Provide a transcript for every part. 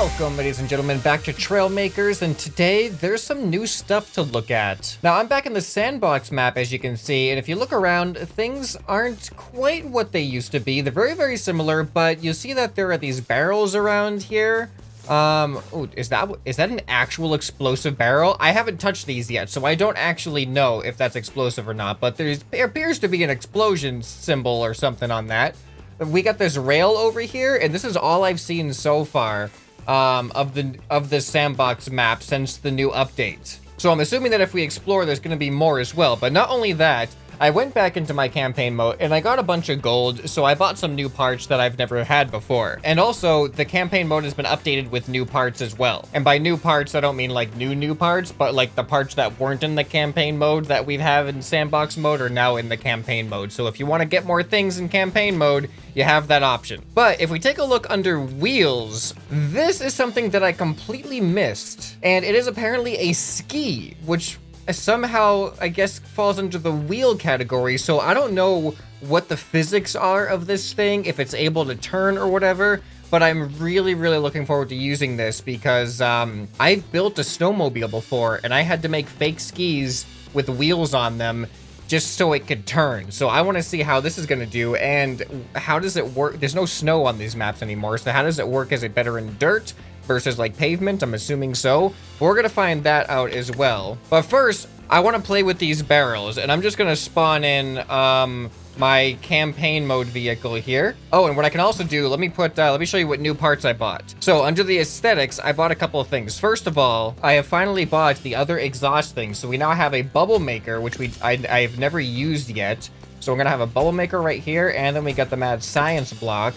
Welcome, ladies and gentlemen, back to Trailmakers, and today there's some new stuff to look at. Now, I'm back in the Sandbox map, as you can see, and if you look around, things aren't quite what they used to be. They're very, very similar, but you see that there are these barrels around here. Oh, is that an actual explosive barrel? I haven't touched these yet, so I don't actually know if that's explosive or not, but there appears to be an explosion symbol or something on that. We got this rail over here, and this is all I've seen so far of the Sandbox map since the new update. So I'm assuming that if we explore, there's going to be more as well. But not only that, I went back into my campaign mode and I got a bunch of gold, so I bought some new parts that I've never had before. And also, the campaign mode has been updated with new parts as well. And by new parts, I don't mean like new parts, but like the parts that weren't in the campaign mode that we have in Sandbox mode are now in the campaign mode. So if you want to get more things in campaign mode, you have that option. But if we take a look under wheels, this is something that I completely missed. And it is apparently a ski, which somehow, I guess, falls under the wheel category. So I don't know what the physics are of this thing, if it's able to turn or whatever, but I'm really, really looking forward to using this because I've built a snowmobile before and I had to make fake skis with wheels on them just so it could turn. So I want to see how this is going to do and how does it work. There's no snow on these maps anymore, so how does it work? Is it better in dirt versus like pavement? I'm assuming so. We're gonna find that out as well. But first, I want to play with these barrels, and I'm just gonna spawn in my campaign mode vehicle here. Oh, and what I can also do, let me show you what new parts I bought. So under the aesthetics, I bought a couple of things. First of all, I have finally bought the other exhaust thing. So we now have a bubble maker, which I've never used yet. So we're gonna have a bubble maker right here, and then we got the mad science block,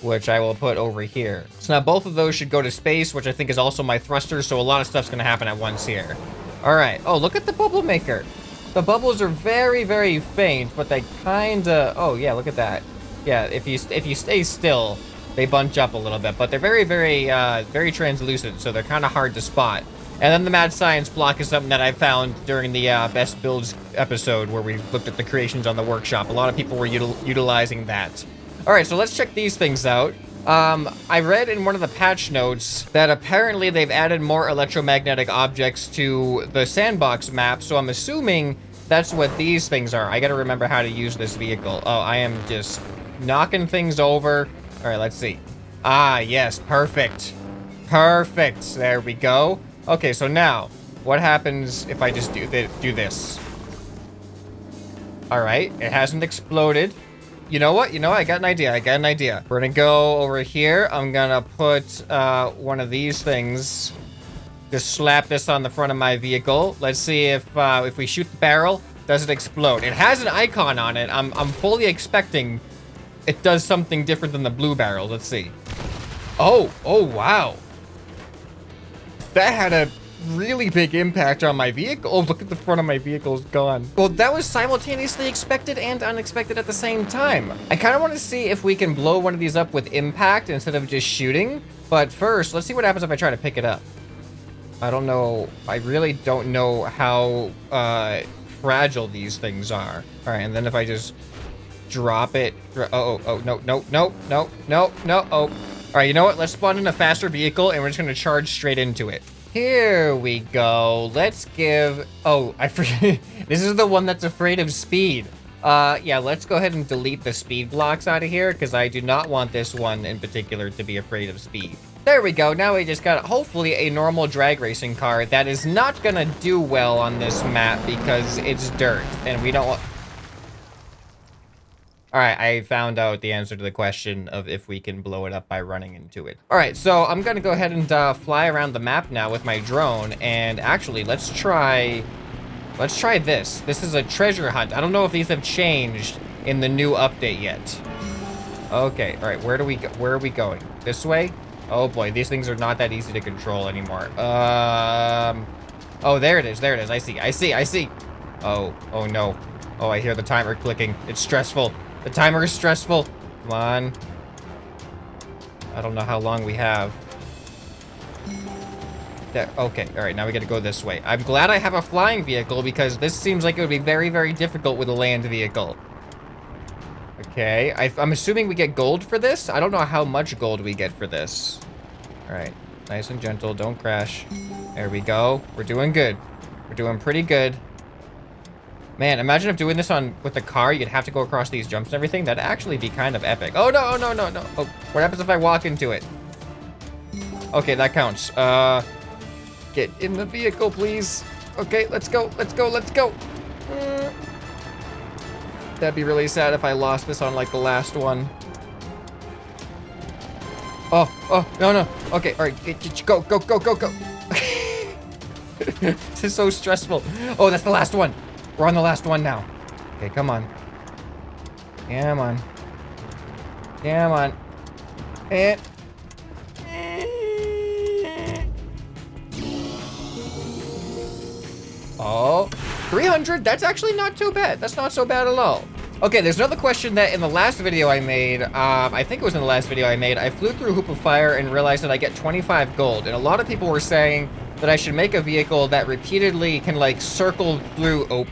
which I will put over here. So now both of those should go to space, which I think is also my thruster, so a lot of stuff's gonna happen at once here. All right. Oh, look at the bubble maker. The bubbles are very, very faint, but they kinda, oh yeah, look at that. Yeah, if you stay still, they bunch up a little bit, but they're very, very translucent, so they're kind of hard to spot. And then the mad science block is something that I found during the best builds episode where we looked at the creations on the workshop. A lot of people were utilizing that. All right, so let's check these things out. I read in one of the patch notes that apparently they've added more electromagnetic objects to the Sandbox map, so I'm assuming that's what these things are. I gotta remember how to use this vehicle. Oh, I am just knocking things over. All right, let's see. Ah, yes, perfect. Perfect, there we go. Okay, so now, what happens if I just do this? All right, it hasn't exploded. You know what? I got an idea. We're gonna go over here. I'm gonna put one of these things. Just slap this on the front of my vehicle. Let's see if we shoot the barrel, does it explode? It has an icon on it. I'm fully expecting it does something different than the blue barrel. Let's see. Oh, wow. That had a really big impact on my vehicle. Oh, look at the front of my vehicle's gone. Well, that was simultaneously expected and unexpected at the same time. I kind of want to see if we can blow one of these up with impact instead of just shooting. But first, let's see what happens if I try to pick it up. I don't know. I really don't know how fragile these things are. All right, and then if I just drop it. Oh, no. Oh. All right, you know what? Let's spawn in a faster vehicle and we're just going to charge straight into it. Here we go. Let's give... Oh, I forget. This is the one that's afraid of speed. Yeah, let's go ahead and delete the speed blocks out of here because I do not want this one in particular to be afraid of speed. There we go. Now we just got, hopefully, a normal drag racing car that is not going to do well on this map because it's dirt and we don't want... All right, I found out the answer to the question of if we can blow it up by running into it. All right, so I'm gonna go ahead and fly around the map now with my drone, and actually, let's try this. This is a treasure hunt. I don't know if these have changed in the new update yet. Okay, all right, where are we going? This way? Oh boy, these things are not that easy to control anymore. Oh, there it is. I see. Oh no. Oh, I hear the timer clicking. It's stressful. The timer is stressful. Come on. I don't know how long we have. There, okay, all right, now we gotta go this way. I'm glad I have a flying vehicle because this seems like it would be very, very difficult with a land vehicle. Okay, I'm assuming we get gold for this. I don't know how much gold we get for this. All right. Nice and gentle. Don't crash. There we go. We're doing good. We're doing pretty good. Man, imagine if doing this with a car, you'd have to go across these jumps and everything. That'd actually be kind of epic. Oh, no, no, no, no. Oh, what happens if I walk into it? Okay, that counts. Get in the vehicle, please. Okay, let's go, let's go, let's go. That'd be really sad if I lost this on, like, the last one. Oh, no, no. Okay, all right, go, go, go, go, go. This is so stressful. Oh, that's the last one. We're on the last one now. Okay, come on. Come on. Come on. And... Oh, 300. That's actually not too bad. That's not so bad at all. Okay, there's another question that in the last video I made, I think it was in the last video I made, I flew through Hoop of Fire and realized that I get 25 gold. And a lot of people were saying that I should make a vehicle that repeatedly can, like, circle through,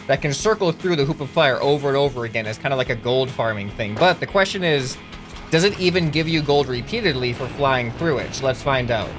that can circle through the Hoop of Fire over and over again as kind of like a gold farming thing. But the question is, does it even give you gold repeatedly for flying through it? So let's find out.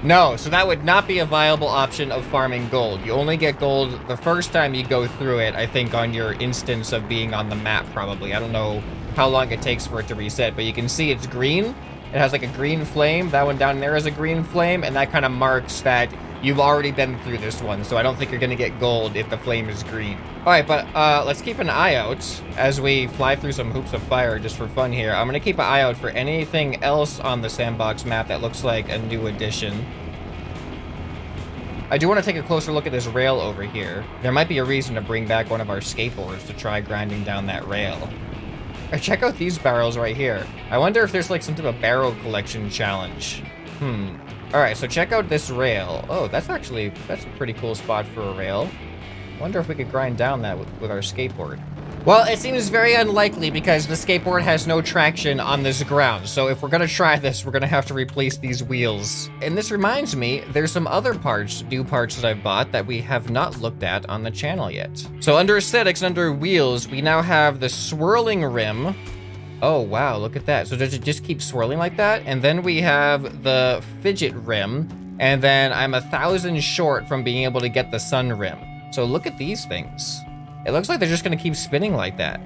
No, so that would not be a viable option of farming gold. You only get gold the first time you go through it, I think, on your instance of being on the map, probably. I don't know how long it takes for it to reset, but you can see it's green. It has like a green flame. That one down there is a green flame, and that kind of marks that you've already been through this one, so I don't think you're gonna get gold if the flame is green. All right, but let's keep an eye out as we fly through some Hoops of Fire just for fun here. I'm gonna keep an eye out for anything else on the Sandbox map that looks like a new addition. I do want to take a closer look at this rail over here. There might be a reason to bring back one of our skateboards to try grinding down that rail. Or check out these barrels right here. I wonder if there's like some type of barrel collection challenge. All right, so check out this rail. Oh, that's a pretty cool spot for a rail. Wonder if we could grind down that with our skateboard. Well, it seems very unlikely because the skateboard has no traction on this ground. So if we're gonna try this, we're gonna have to replace these wheels. And this reminds me, there's some other new parts that I've bought that we have not looked at on the channel yet. So under aesthetics, under wheels, we now have the swirling rim. Oh, wow, look at that. So does it just keep swirling like that? And then we have the fidget rim. And then I'm 1,000 short from being able to get the sun rim. So look at these things. It looks like they're just gonna keep spinning like that.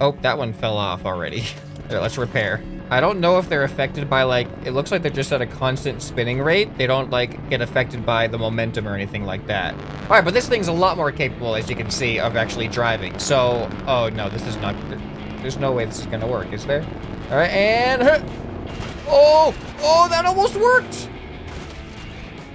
Oh, that one fell off already. There, let's repair. I don't know if they're affected by, like, it looks like they're just at a constant spinning rate. They don't, like, get affected by the momentum or anything like that. All right, but this thing's a lot more capable, as you can see, of actually driving. So, oh no, this is not, there's no way this is gonna work, is there? All right, and, oh, that almost worked.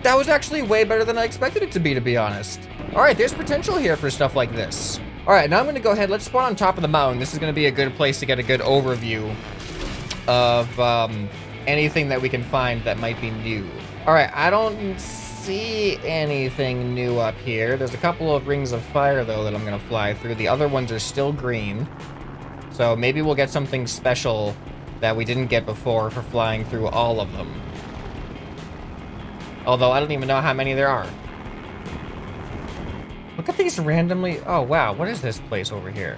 That was actually way better than I expected it to be honest. All right, there's potential here for stuff like this. All right, now I'm gonna go ahead, let's spawn on top of the mountain. This is gonna be a good place to get a good overview of anything that we can find that might be new. All right, I don't see anything new up here. There's a couple of rings of fire though that I'm gonna fly through. The other ones are still green. So maybe we'll get something special that we didn't get before for flying through all of them. Although I don't even know how many there are. Look at these randomly, oh wow, what is this place over here?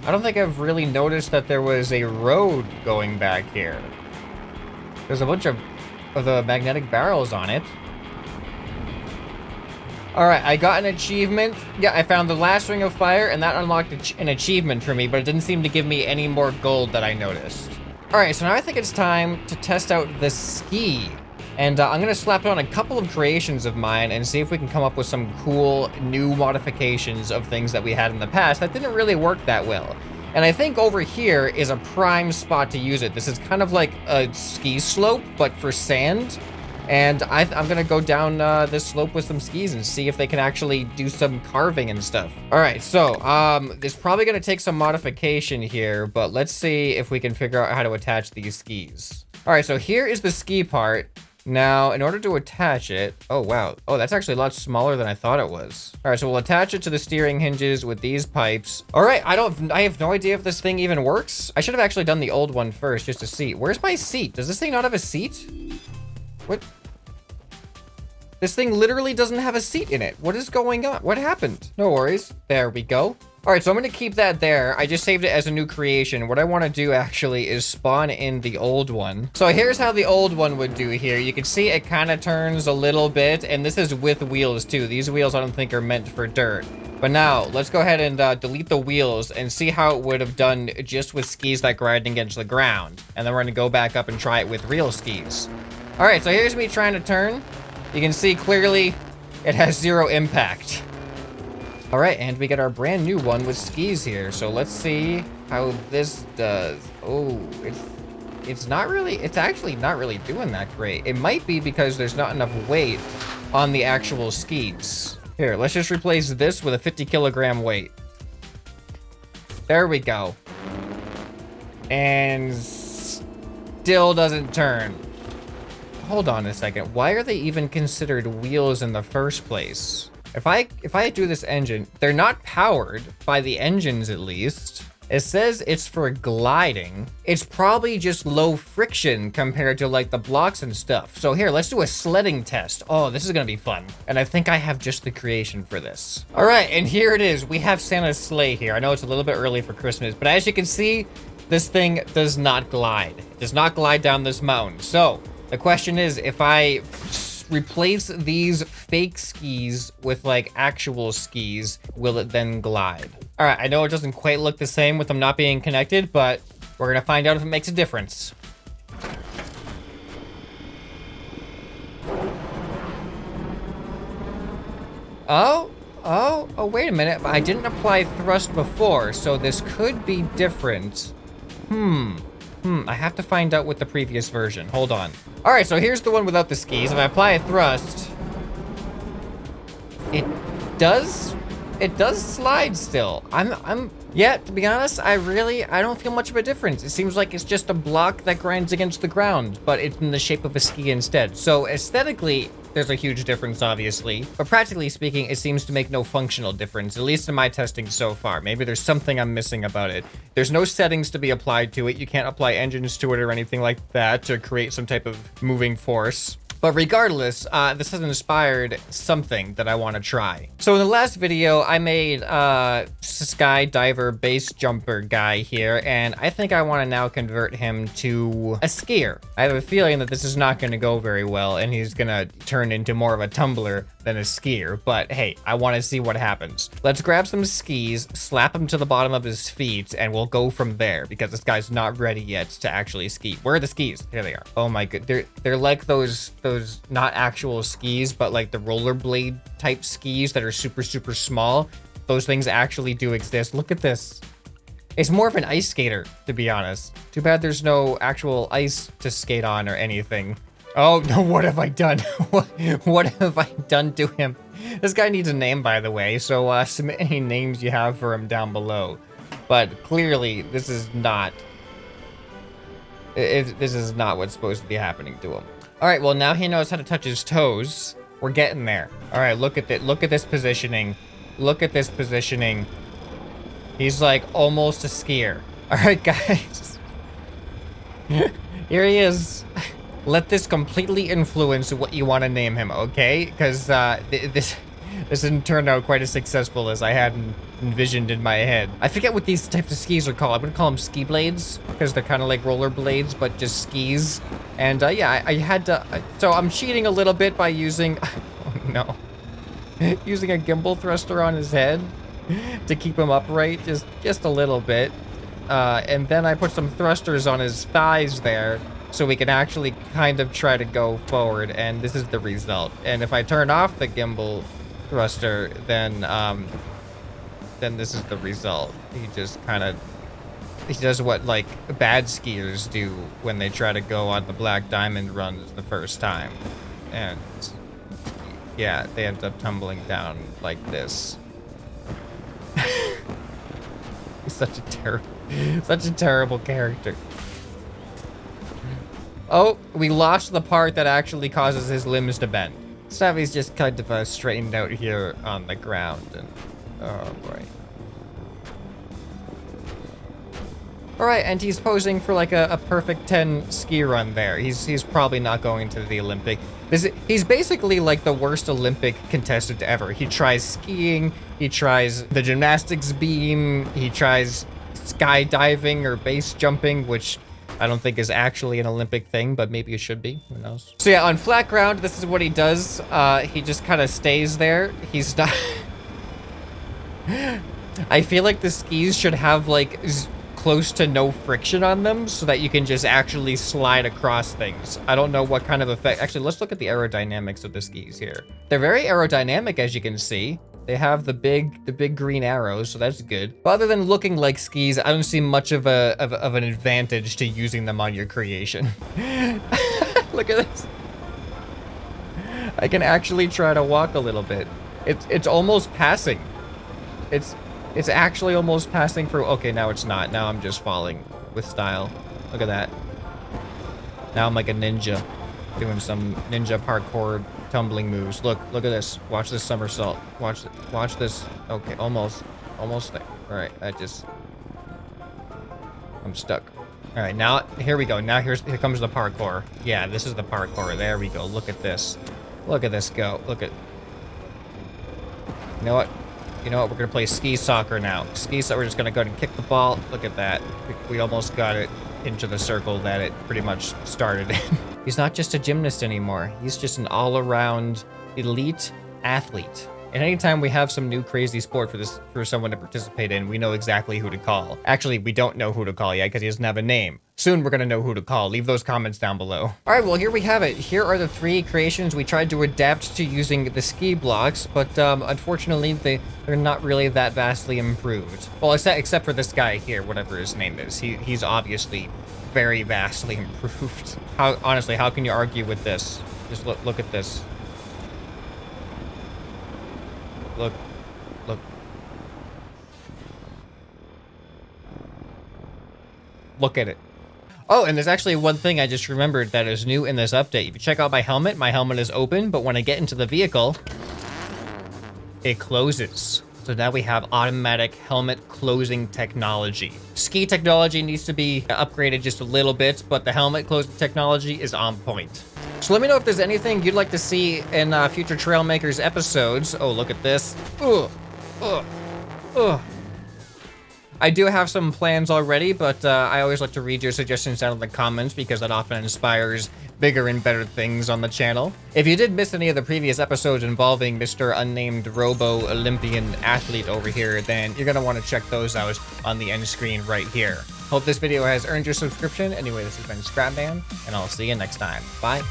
I don't think I've really noticed that there was a road going back here. There's a bunch of the magnetic barrels on it. All right, I got an achievement. Yeah, I found the last ring of fire and that unlocked an achievement for me, but it didn't seem to give me any more gold that I noticed. All right, so now I think it's time to test out the ski. And I'm gonna slap on a couple of creations of mine and see if we can come up with some cool new modifications of things that we had in the past that didn't really work that well. And I think over here is a prime spot to use it. This is kind of like a ski slope, but for sand. And I'm gonna go down this slope with some skis and see if they can actually do some carving and stuff. All right, so there's probably gonna take some modification here, but let's see if we can figure out how to attach these skis. All right, so here is the ski part. Now, in order to attach it, oh wow, oh that's actually a lot smaller than I thought it was. All right, so we'll attach it to the steering hinges with these pipes. All right, I have no idea if this thing even works. I should have actually done the old one first just to see. Where's my seat? Does this thing not have a seat? What? This thing literally doesn't have a seat in it. What is going on? What happened? No worries. There we go. All right, so I'm gonna keep that there. I just saved it as a new creation. What I want to do actually is spawn in the old one. So here's how the old one would do here. You can see it kind of turns a little bit, and this is with wheels too. These wheels I don't think are meant for dirt. But now let's go ahead and delete the wheels and see how it would have done just with skis that grind against the ground. And then we're gonna go back up and try it with real skis. All right, so here's me trying to turn. You can see clearly it has 0 impact. All right, and we get our brand new one with skis here. So let's see how this does. Oh, it's actually not really doing that great. It might be because there's not enough weight on the actual skis. Here, let's just replace this with a 50-kilogram weight. There we go. And still doesn't turn. Hold on a second. Why are they even considered wheels in the first place? If I do this engine, they're not powered by the engines at least. It says it's for gliding. It's probably just low friction compared to like the blocks and stuff. So here, let's do a sledding test. Oh, this is gonna be fun. And I think I have just the creation for this. All right, and here it is. We have Santa's sleigh here. I know it's a little bit early for Christmas, but as you can see, this thing does not glide. It does not glide down this mountain. So the question is, if I replace these fake skis with like actual skis, will it then glide? All right, I know it doesn't quite look the same with them not being connected, but we're gonna find out if it makes a difference. Oh, wait a minute. I didn't apply thrust before, so this could be different. I have to find out with the previous version. Hold on. All right, so here's the one without the skis. If I apply a thrust, it does slide still. Yeah, to be honest, I don't feel much of a difference. It seems like it's just a block that grinds against the ground, but it's in the shape of a ski instead. So aesthetically, there's a huge difference, obviously, but practically speaking, it seems to make no functional difference, at least in my testing so far. Maybe there's something I'm missing about it. There's no settings to be applied to it. You can't apply engines to it or anything like that to create some type of moving force. But regardless, this has inspired something that I want to try. So in the last video, I made skydiver base jumper guy here, and I think I want to now convert him to a skier. I have a feeling that this is not going to go very well, and he's going to turn into more of a tumbler than a skier. But hey, I want to see what happens. Let's grab some skis, slap him to the bottom of his feet, and we'll go from there, because this guy's not ready yet to actually ski. Where are the skis? Here they are. Oh my god, they're like those not actual skis, but like the rollerblade type skis that are super small. Those things actually do exist. Look at this. It's more of an ice skater, to be honest. Too bad there's no actual ice to skate on or anything. Oh no, what have I done? What have I done to him? This guy needs a name, by the way, so submit any names you have for him down below. But clearly this is not what's supposed to be happening to him. All right, well, now he knows how to touch his toes. We're getting there. All right, look at this positioning. Look at this positioning. He's like almost a skier. All right, guys. Here he is. Let this completely influence what you want to name him, okay? Because this didn't turn out quite as successful as I had envisioned in my head. I forget what these types of skis are called. I'm gonna call them ski blades because they're kind of like roller blades, but just skis. And yeah, I had to. So I'm cheating a little bit by using. Oh no, using a gimbal thruster on his head to keep him upright, just a little bit. And then I put some thrusters on his thighs there, so we can actually kind of try to go forward. And this is the result. And if I turn off the gimbal thruster, then this is the result. He just kind of, he does what like bad skiers do when they try to go on the Black Diamond runs the first time, and yeah, they end up tumbling down like this. He's such a terrible character. Oh, we lost the part that actually causes his limbs to bend. Savvy's just kind of straightened out here on the ground, and oh boy. All right, and he's posing for like a perfect 10 ski run there. He's probably not going to the Olympic. He's basically like the worst Olympic contestant ever. He tries skiing, he tries the gymnastics beam, he tries skydiving or base jumping, which I don't think is actually an Olympic thing, but maybe it should be. Who knows? So yeah, on flat ground, this is what he does. He just kind of stays there. He's not... I feel like the skis should have like close to no friction on them so that you can just actually slide across things. I don't know what kind of effect. Actually, let's look at the aerodynamics of the skis here. They're very aerodynamic, as you can see. They have the big green arrows, so that's good. But other than looking like skis, I don't see much of an advantage to using them on your creation. Look at this. I can actually try to walk a little bit. It's almost passing. It's actually almost passing through. Okay, now it's not. Now I'm just falling with style. Look at that. Now I'm like a ninja doing some ninja parkour tumbling moves. Look at this. Watch this somersault. Watch this. Okay, almost there. All right, I'm stuck. All right, now here we go. Now here comes the parkour. Yeah, this is the parkour. There we go. Look at this. Look at this go. Look at. You know what? You know what? We're gonna play ski soccer now. We're just gonna go ahead and kick the ball. Look at that. We almost got it into the circle that it pretty much started in. He's not just a gymnast anymore. He's just an all-around elite athlete. And anytime we have some new crazy sport for someone to participate in, we know exactly who to call. Actually, we don't know who to call yet because he doesn't have a name. Soon we're gonna know who to call. Leave those comments down below. All right, well, here we have it. Here are the 3 creations we tried to adapt to using the ski blocks, but unfortunately, they're not really that vastly improved. Well, except for this guy here, whatever his name is. He's obviously very vastly improved. Honestly, how can you argue with this? Just look at this. Look. Look at it. Oh, and there's actually one thing I just remembered that is new in this update. If you check out my helmet is open, but when I get into the vehicle, it closes. So now we have automatic helmet closing technology. Ski technology needs to be upgraded just a little bit, but the helmet closing technology is on point. So let me know if there's anything you'd like to see in future Trailmakers episodes. Oh, look at this. I do have some plans already, but I always like to read your suggestions down in the comments because that often inspires bigger and better things on the channel. If you did miss any of the previous episodes involving Mr. Unnamed Robo Olympian Athlete over here, then you're gonna want to check those out on the end screen right here. Hope this video has earned your subscription. Anyway, this has been ScrapMan, and I'll see you next time. Bye.